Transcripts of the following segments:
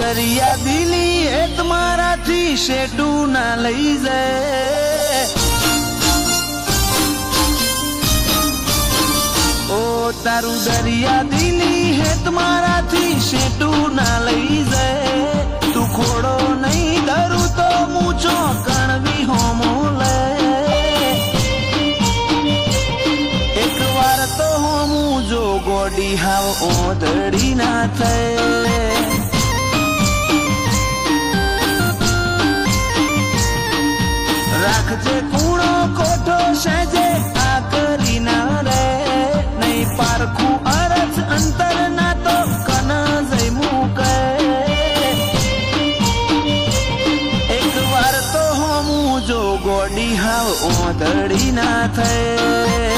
દરિયા દિલી હેત મારાથી શેઠું ના લઈ જાય ઓ તારું દરિયા દિલી હેત મારાથી શેઠું ના લઈ જાય તું ખોડો નહીં ધરું તો મૂછો કણવી હોમો લે એક વાર તો હોમું જો ગોડી હાવ ઓધડી ના થાય રાખજે કૂણો કોઠો સહેજે આ કરી ના રે નહીં પારખું અરજ અંતર ના તો કન જઈ મૂકે એક વાર તો હોમું જો ગોડી હાવ ઓધડી ના થાય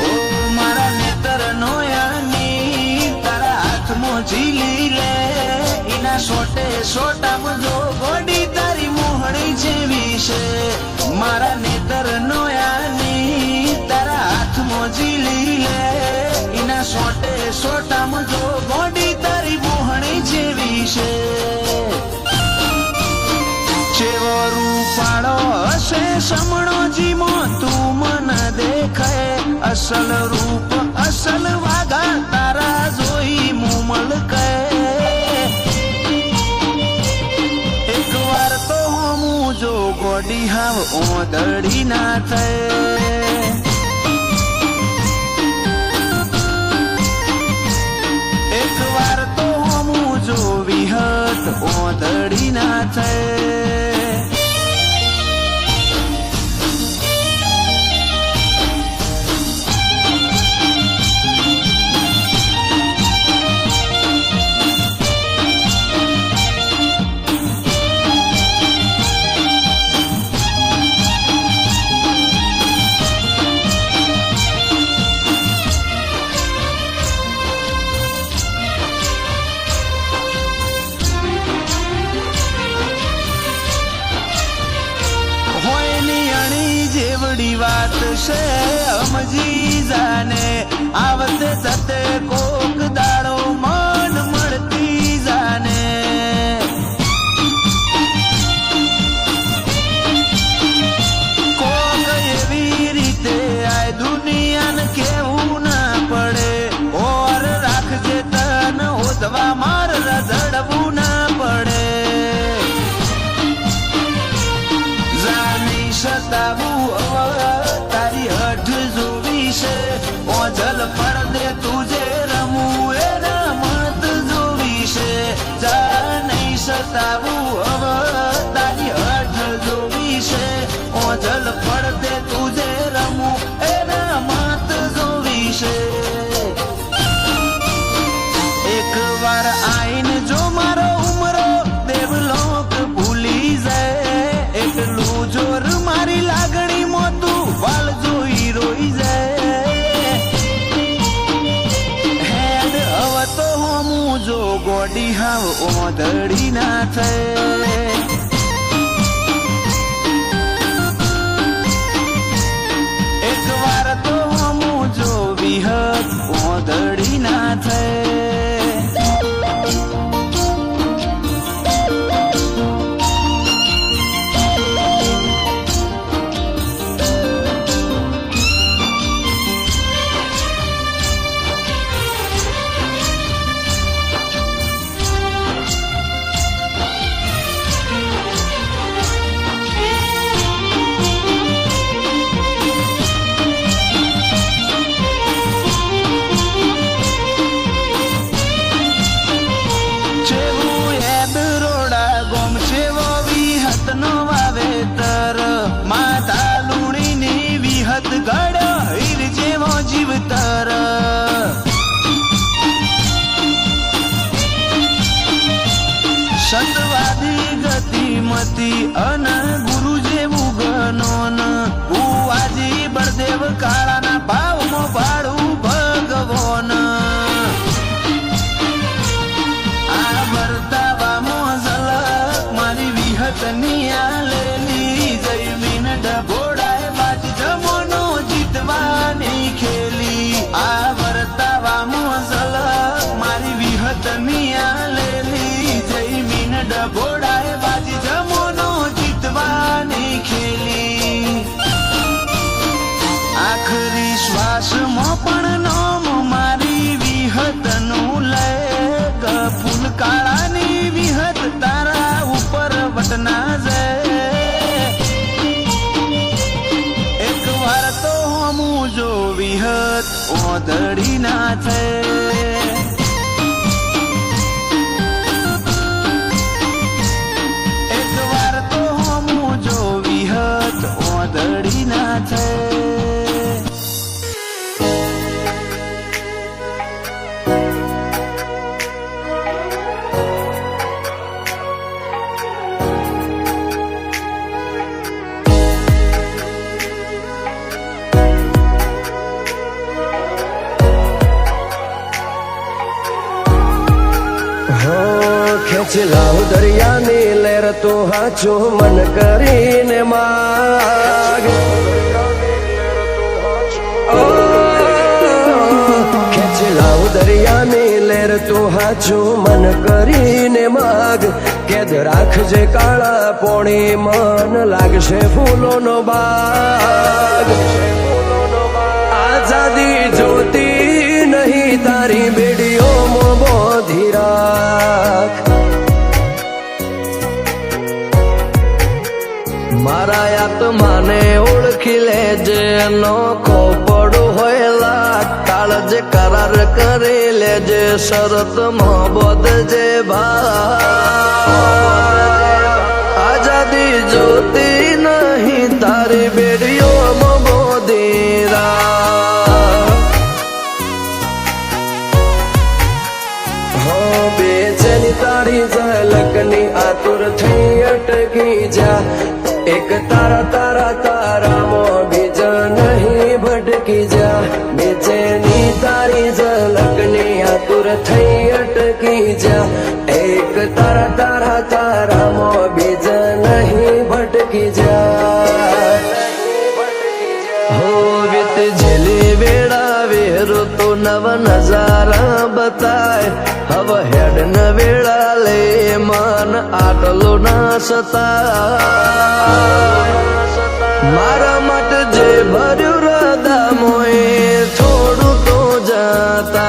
ઓ મારા નેતર નો યાની તારા હાથમાં ઝીલી લે સોટે સોટામાં જો ગોડી તારી મોહણી જેવી છે મારા નેતર નો યાની તારા હાથમાં ઝીલી લે એના સોટે સોટામાં જો ગોડી તારી મોહણી જેવી છે ચેવો રૂપાળો હશે સમણો જીમો તું મને દેખાય અસલ રૂપ અસલ વાગા તારા જોઈ મુમલ કહે જો ગોડી હાવ ઓધડી ના થાય એક વાર તો હોમું જો વિહત ઓધડી ના થાય વાત છે સમજી જાને આવતે જતે કોક દાડો મન મળતી જાને કોક એવી રીતે આ દુનિયાને કેવું ના પડે ઓર રાખજે તન ઓધવા માર રઝડવું ના પડે જાની સતાવું તારી હઠ જોવી છે ઓજલ પડદે તુજે રમવું એ રમત જોવી છે જા નહીં સતાવું હવે તારી હઠ જોવી છે ઓજલ પડદે તુજે રમવું એ રમત જોવી છે એક વાર આઈન જો મારો ઉમરો દેવલોક ભૂલી જાય એટલું જોર મારી લાગણી મોતું વાલ જોઈ રોઈ જાય હેડ હવે તો હોમું જો ગોડી હાવ ઓધડી ના થાય એક વાર તો હોમું જો વિહત ઓધડી ના થાય વિહત ઓધડી ના થાય એકવાર તો હું જો વિહત ઓધડી ના થાય ખેંચલાવ દરિયાની લહેર તો હાચો મન કરીને માગ ખેંચલાવ દરિયાની લહેર તો હાચો મન કરીને માગ કેદ રાખજે કાળા પોણી મન લાગશે ફૂલોનો બાગ આઝાદી જોતી નહીં તારી બેડીઓમાં બોધી રાખ મારા આત્માને ઓળખી લેજે નોખો પડો હોય લાખ કાળજે કરાર કરી લેજે શરતમાં બોધજે ભાઈ આઝાદી જોતી નહીં તારી બેડીઓમાં બોધી રાખ બેચેની તારી ઝલકની આતુર થઈ અટકી જા એક તારા તારા તારામાં બીજા નહીં ભટકી જા બેચેની તારી ઝલકની આતુર થઈ અટકી જા એક તારા તારા તારામાં બીજા નહીં ભટકી જા હો વિત ઝેલી વેળા વેરો તો નવ નજારા બતાય હવે હેડ ન વેળા લે મન આટલો ના સતાય મારા માટે જે ભર્યું હૃદય મોએ થોડું તો જતા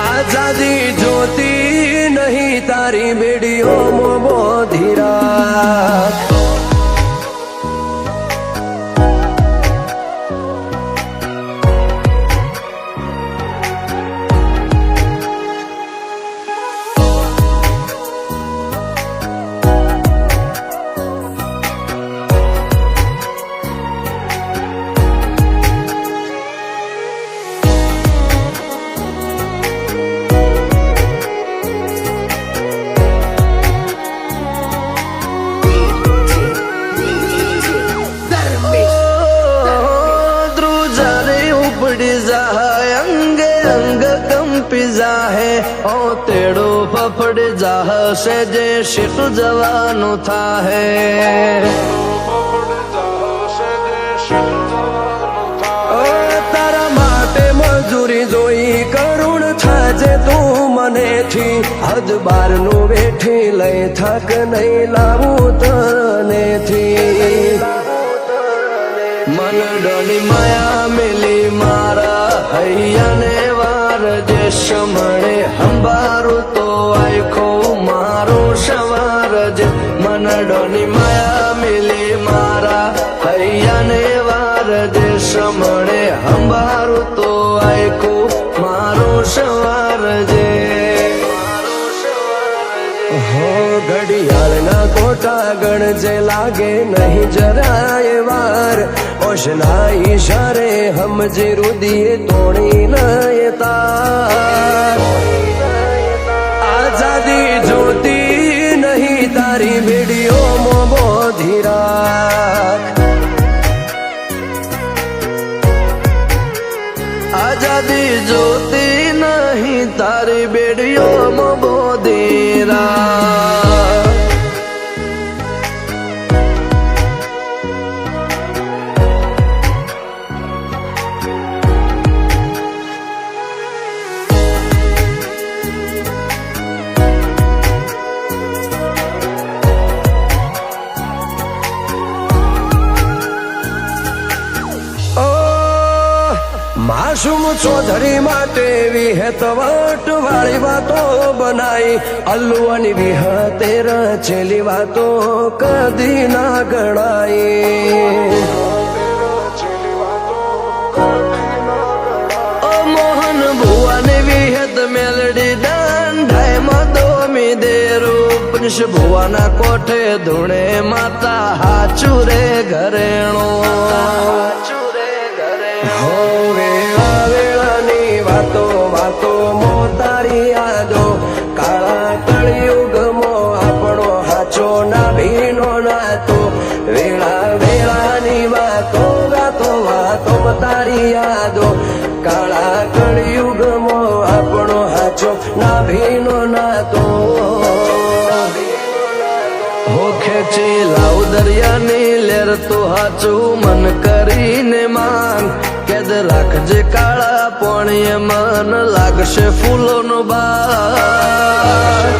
આઝાદી જોતી નહીં તારી બેડીઓમાં બોધી રાખ અંગે અંગ કંપી જાહે ઓ તેડો ફફડ જાહશે જે શીટ જવાનું થાહે તારા માટે મજૂરી જોઈ કરુણ થાજે તું મનેથી હદ બારનું વેઠી લઈ થાક નહીં લાવું તનેથી મનડોની માયા મિલી મારા હૈયાને વાર જે સમણે હંબારું તો આખો મારો સવાર જે મનડોની માયા મિલી મારા હૈયાને વાર જે સમણે હંબારું તો આખો મારો સવાર જે હો ઘડિયાળના કોટા ગણજે લાગે નહીં જરાય વાર ઓશના ઈશારે હમજી રુદીએ તોડી નય તાર આઝાદી જોતી નહીં તારી બેડીઓમાં બોધી રાખ આઝાદી જોતી નહીં તારી બેડીઓમાં બોધી રાખ માસૂમ ચૌધરી માટે વિહેતવટ વાળી વાતો બનાઈ અલ્લુવાની વિહતે રચેલી વાતો કદી ના ગણાઈ મોહન ભુવાની વિહત મેલડી દંડાય મદોમી દેરું પ્રિન્સ ભુવાના કોઠે ધૂણે માતા હાચું રે ઘરેણો હો વેળા વેળાની વાતો વાતો મોતારી યાદો કાળા કળિયુગમો આપણો હાચો ના ભીનો નાતો વેળા વેળાની વાતો વાતો વાતો તારી યાદો કાળા કળિયુગમો આપણો હાચો ના ભીનો નાતો હો ખેંચી લાવ દરિયાની લેર તો હાચું મન કરીને માંગ કેદ રાખજે કાળા પોણીએ મન લાગશે ફૂલોનો બાગ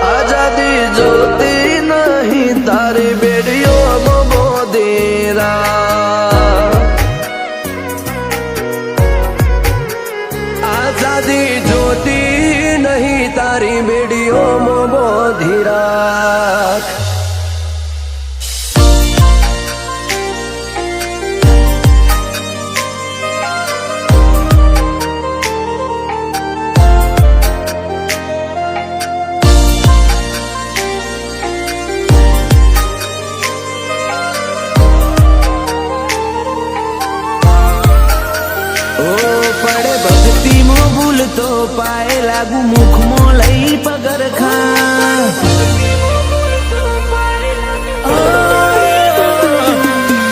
આઝાદી જોતી નહીં તારી બેડીઓ બોધીરા આઝાદી જોતી નહીં તારી બેડીઓ બોધીરા તો પાએ લાગુ મુખમાં લઈ પગરખા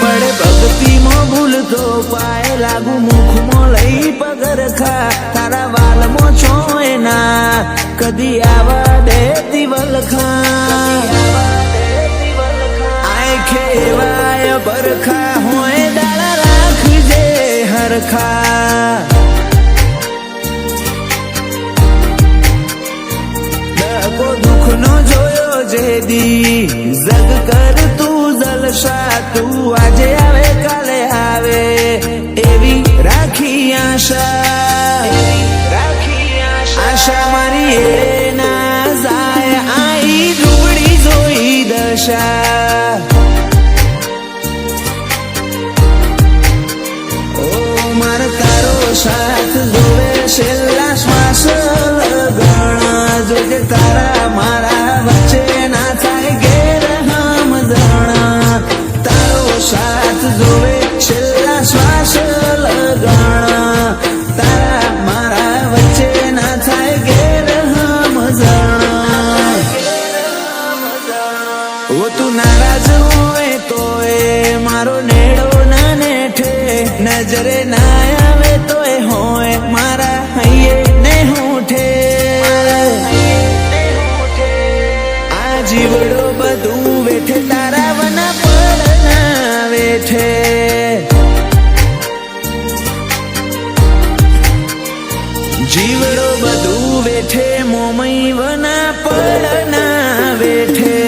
પડે ભક્તિમાં ભૂલ તો પાએ લાગુ મુખમાં લઈ પગરખા તારા વાલમાં છોય ના કદી આવા દે દિવલખા આય ખેવાય બરખા હોય દાડા રાખજે હરખા દુઃખ નો જોયો જેદી જગ કર તું જલસા તું આજે આવે કાલે આવે એવી રાખી આશા આશા મારી એ ના જાય આઈ ડૂબડી જોઈ દશા ઓ માર તારો સાથ જોવે છેલ્લા શ્વાસ લગણા જોજે તારા મારા વચ્ચે ના થાય ગેરહમ જણા તારો સાથ જોવે છેલ્લા શ્વાસ લગણા તારા મારા વચ્ચે ના થાય ગેરહમ જણા ઓ તું નારાજ હોય તોય મારો નેડો ના નેઠે નજરે ના આવે તોય હોય મારા હૈયે ને હોઠે આ જીવડો બધું વેઠે તારા વના પર ના વેઠે જીવડો બધું વેઠે મોમઈ વના પર ના વેઠે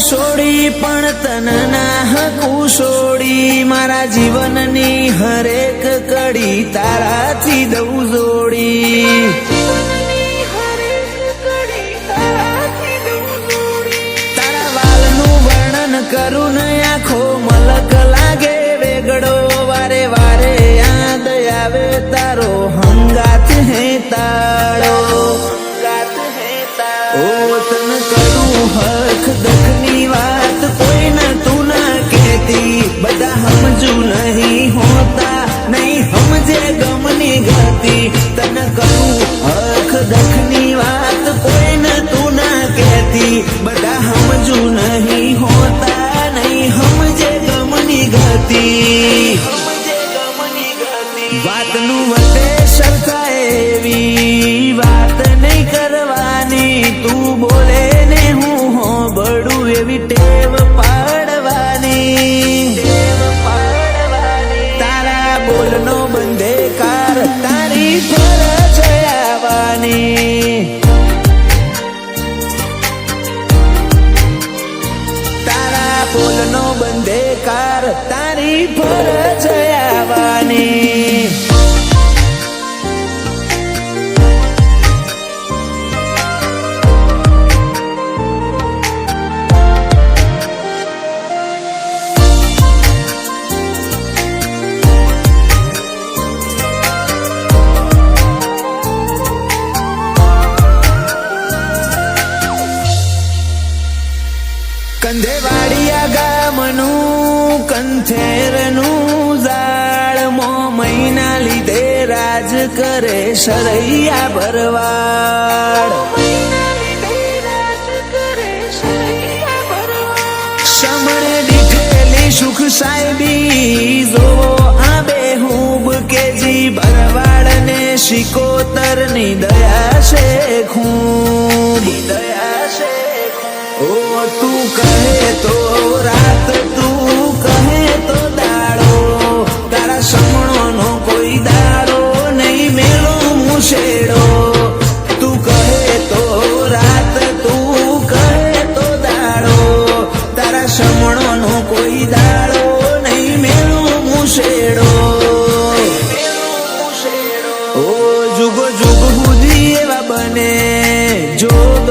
છોડી પણ તન ના હકું છોડી મારા જીવનની હરેક કડી તારાથી દઉં જોડી તારા વાલનું વર્ણન કરું ને આખો મલક લાગે વેગડો વારે વારે યાદ આવે તારો હંગાત હે તાળો ઓ તન કરું હક દખની વાત કોઈ ન તું ના કહેતી બધા સમજુ નહીં હોતા નહીં સમજે ગમની ગતિ તન કરું હક દખની વાત કોઈ ન તું ના કહેતી બધા સમજુ નહીં હોતા નહીં સમજે ગમની ગતિ વાતનું વટે સરખા એવી વાત નહીં કરવાની કરે સરૈયા ભરવાડ સમણે દીઠેલી સુખ સાહેબી જોવો આ બેહૂબ કેજી ભરવાડ ને શિકોતર ની દયા છે ખૂબ દયા છે ઓ તું કહે તો રાત તું કહે તો દાડો તારા સમણો નો કોઈ દાડો નહીં મેળો મુશેડો તું કહે તો રાત તું કહે તો દાડો તારા સમણો નો કોઈ દાડો નહીં મેળો મુશેડો ઓ જુગો જુગ સુધી એવા બને જોગ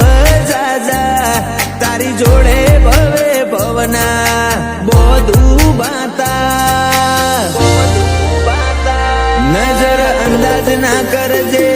જાજા તારી જોડે ભવે ભવના બધું બાતા નજર અંદાજ ના કરજે